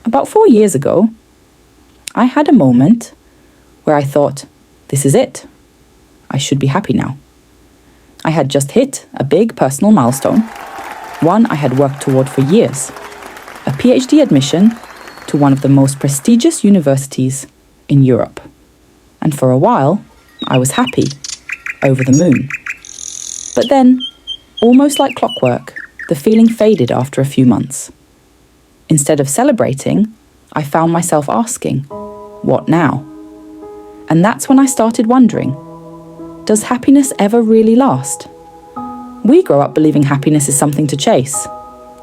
About 4 years ago, I had a moment where I thought, this is it. I should be happy now. I had just hit a big personal milestone, one I had worked toward for years, a PhD admission to one of the most prestigious universities in Europe. And for a while, I was happy, over the moon. But then, almost like clockwork, the feeling faded after a few months. Instead of celebrating, I found myself asking, what now? And that's when I started wondering, does happiness ever really last? We grow up believing happiness is something to chase.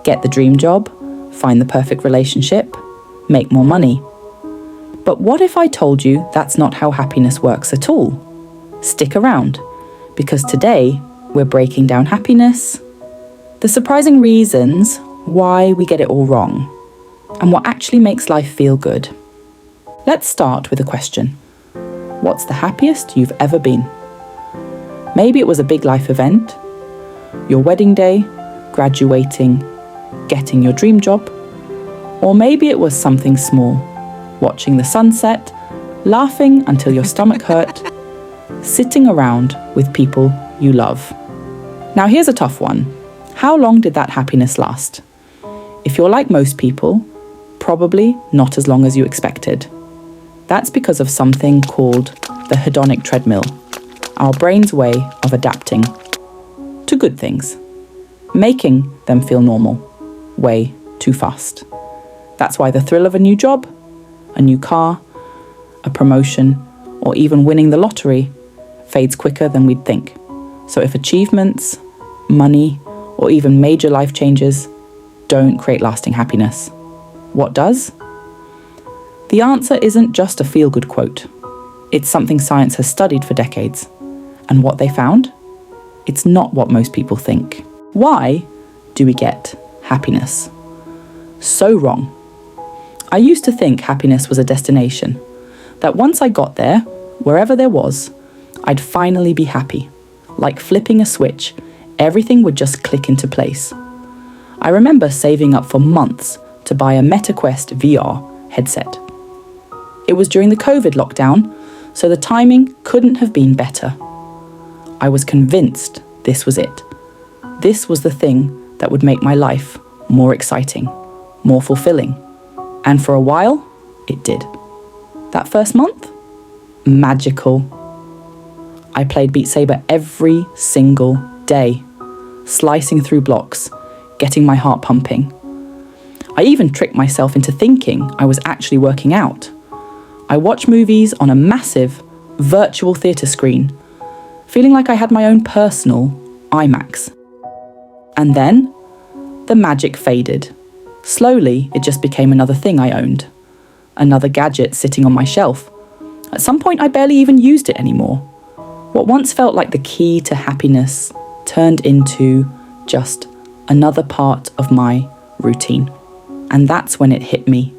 Get the dream job, find the perfect relationship, make more money. But what if I told you that's not how happiness works at all? Stick around, because today we're breaking down happiness, the surprising reasons why we get it all wrong, and what actually makes life feel good. Let's start with a question. What's the happiest you've ever been? Maybe it was a big life event, your wedding day, graduating, getting your dream job, or maybe it was something small, watching the sunset, laughing until your stomach hurt, sitting around with people you love. Now here's a tough one. How long did that happiness last? If you're like most people, probably not as long as you expected. That's because of something called the hedonic treadmill, our brain's way of adapting to good things, making them feel normal, way too fast. That's why the thrill of a new job, a new car, a promotion, or even winning the lottery fades quicker than we'd think. So if achievements, money, or even major life changes don't create lasting happiness, what does? The answer isn't just a feel-good quote. It's something science has studied for decades. And what they found? It's not what most people think. Why do we get happiness? So wrong. I used to think happiness was a destination, that once I got there, wherever there was, I'd finally be happy. Like flipping a switch, everything would just click into place. I remember saving up for months to buy a MetaQuest VR headset. It was during the COVID lockdown, so the timing couldn't have been better. I was convinced this was it. This was the thing that would make my life more exciting, more fulfilling. And for a while, it did. That first month? Magical. I played Beat Saber every single day, slicing through blocks, getting my heart pumping. I even tricked myself into thinking I was actually working out. I watched movies on a massive, virtual theatre screen, feeling like I had my own personal IMAX. And then, the magic faded. Slowly, it just became another thing I owned. Another gadget sitting on my shelf. At some point, I barely even used it anymore. What once felt like the key to happiness turned into just another part of my routine. And that's when it hit me.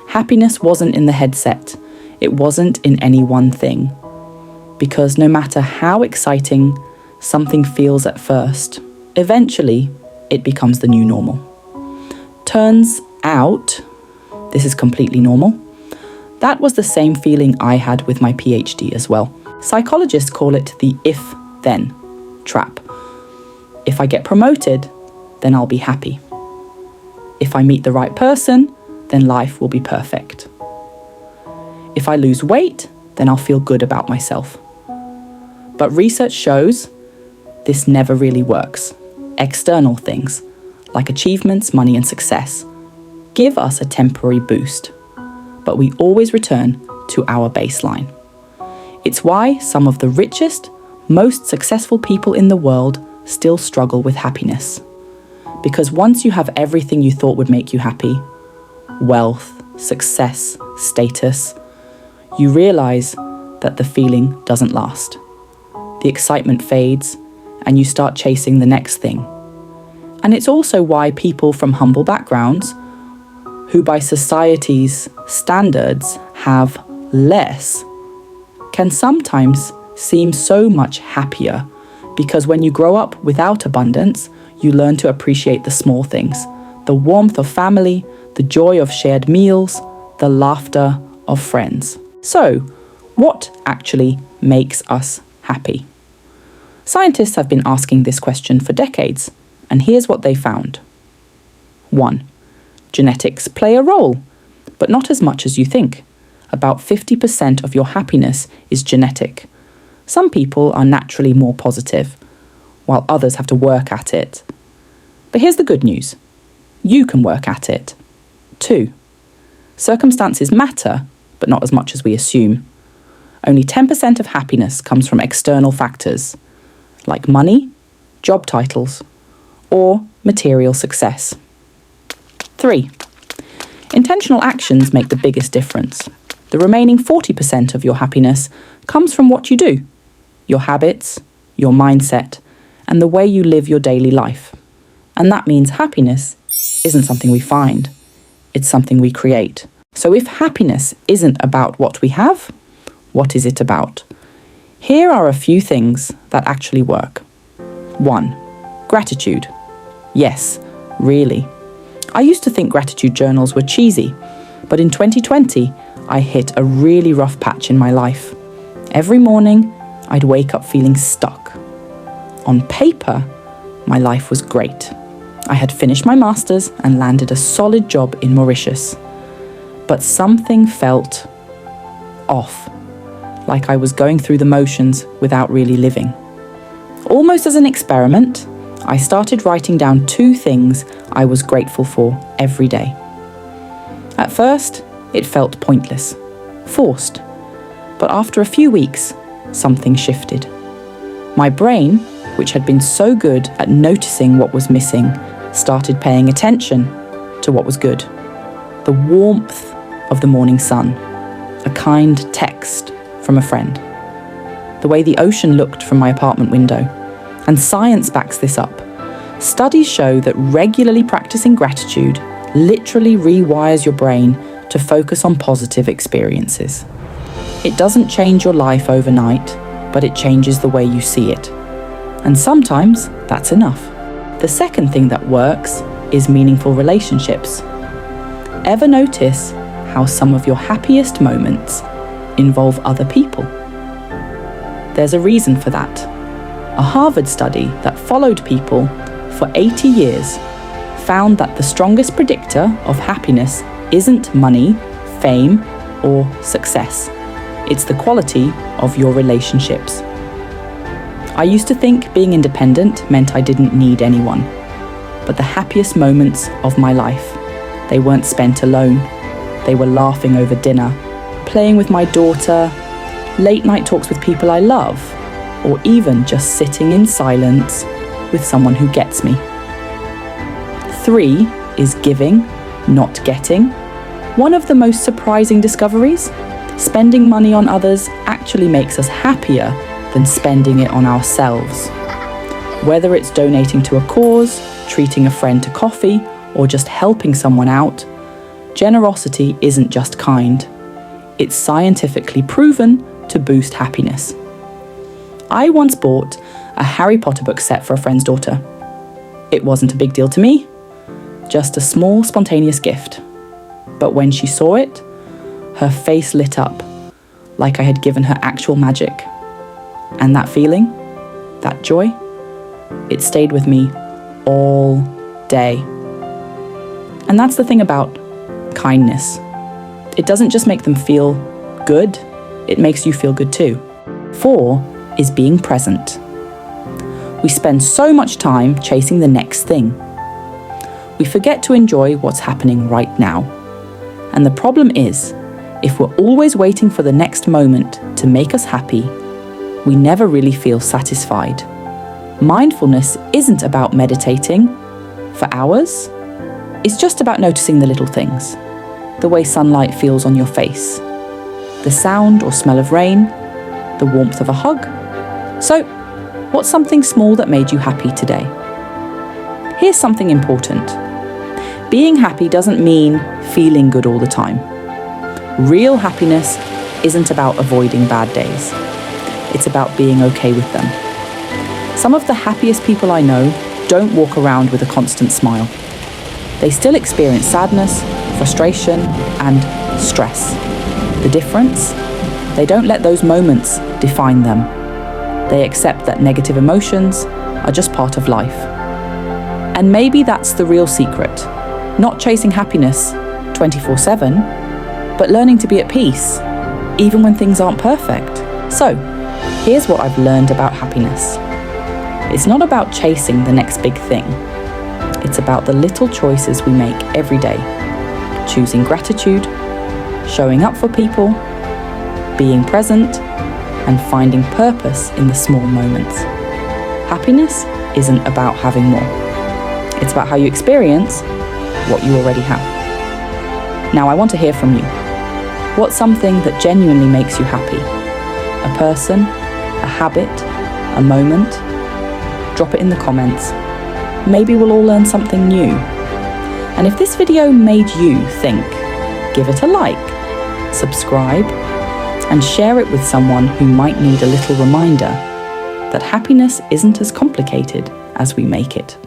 Happiness wasn't in the headset. It wasn't in any one thing. Because no matter how exciting something feels at first, eventually it becomes the new normal. Turns out, this is completely normal. That was the same feeling I had with my PhD as well. Psychologists call it the if-then trap. If I get promoted, then I'll be happy. If I meet the right person, then life will be perfect. If I lose weight, then I'll feel good about myself. But research shows this never really works. External things, like achievements, money, and success, give us a temporary boost, but we always return to our baseline. It's why some of the richest, most successful people in the world still struggle with happiness. Because once you have everything you thought would make you happy, wealth, success, status, you realize that the feeling doesn't last. The excitement fades, and you start chasing the next thing. And it's also why people from humble backgrounds, who by society's standards have less, can sometimes seem so much happier, because when you grow up without abundance, you learn to appreciate the small things, the warmth of family, the joy of shared meals, the laughter of friends. So, what actually makes us happy? Scientists have been asking this question for decades, and here's what they found. 1. Genetics play a role, but not as much as you think. About 50% of your happiness is genetic. Some people are naturally more positive, while others have to work at it. But here's the good news. You can work at it. 2. Circumstances matter, but not as much as we assume. Only 10% of happiness comes from external factors, like money, job titles, or material success. 3. Intentional actions make the biggest difference. The remaining 40% of your happiness comes from what you do, your habits, your mindset, and the way you live your daily life. And that means happiness isn't something we find, it's something we create. So if happiness isn't about what we have, what is it about? Here are a few things that actually work. 1. Gratitude. Yes, really. I used to think gratitude journals were cheesy, but in 2020, I hit a really rough patch in my life. Every morning, I'd wake up feeling stuck. On paper, my life was great. I had finished my master's and landed a solid job in Mauritius. But something felt off, like I was going through the motions without really living. Almost as an experiment, I started writing down 2 things I was grateful for every day. At first, it felt pointless, forced. But after a few weeks, something shifted. My brain, which had been so good at noticing what was missing, started paying attention to what was good. The warmth of the morning sun, a kind text from a friend, the way the ocean looked from my apartment window. And science backs this up. Studies show that regularly practicing gratitude literally rewires your brain to focus on positive experiences. It doesn't change your life overnight, but it changes the way you see it. And sometimes that's enough. The second thing that works is meaningful relationships. Ever notice how some of your happiest moments involve other people? There's a reason for that. A Harvard study that followed people for 80 years found that the strongest predictor of happiness isn't money, fame, or success. It's the quality of your relationships. I used to think being independent meant I didn't need anyone. But the happiest moments of my life, they weren't spent alone. They were laughing over dinner, playing with my daughter, late night talks with people I love, or even just sitting in silence with someone who gets me. 3 is giving, not getting. One of the most surprising discoveries, spending money on others actually makes us happier than spending it on ourselves. Whether it's donating to a cause, treating a friend to coffee, or just helping someone out, generosity isn't just kind. It's scientifically proven to boost happiness. I once bought a Harry Potter book set for a friend's daughter. It wasn't a big deal to me, just a small spontaneous gift. But when she saw it, her face lit up, like I had given her actual magic. And that feeling, that joy, it stayed with me all day. And that's the thing about kindness. It doesn't just make them feel good, it makes you feel good too. 4 is being present. We spend so much time chasing the next thing. We forget to enjoy what's happening right now. And the problem is, if we're always waiting for the next moment to make us happy, we never really feel satisfied. Mindfulness isn't about meditating for hours. It's just about noticing the little things. The way sunlight feels on your face, the sound or smell of rain, the warmth of a hug. So, what's something small that made you happy today? Here's something important. Being happy doesn't mean feeling good all the time. Real happiness isn't about avoiding bad days. It's about being okay with them. Some of the happiest people I know don't walk around with a constant smile. They still experience sadness, frustration, and stress. The difference? They don't let those moments define them. They accept that negative emotions are just part of life. And maybe that's the real secret. Not chasing happiness 24/7, but learning to be at peace, even when things aren't perfect. So, here's what I've learned about happiness. It's not about chasing the next big thing. It's about the little choices we make every day. Choosing gratitude, showing up for people, being present, and finding purpose in the small moments. Happiness isn't about having more. It's about how you experience what you already have. Now I want to hear from you. What's something that genuinely makes you happy? A person, a habit, a moment? Drop it in the comments. Maybe we'll all learn something new. And if this video made you think, give it a like, subscribe, and share it with someone who might need a little reminder that happiness isn't as complicated as we make it.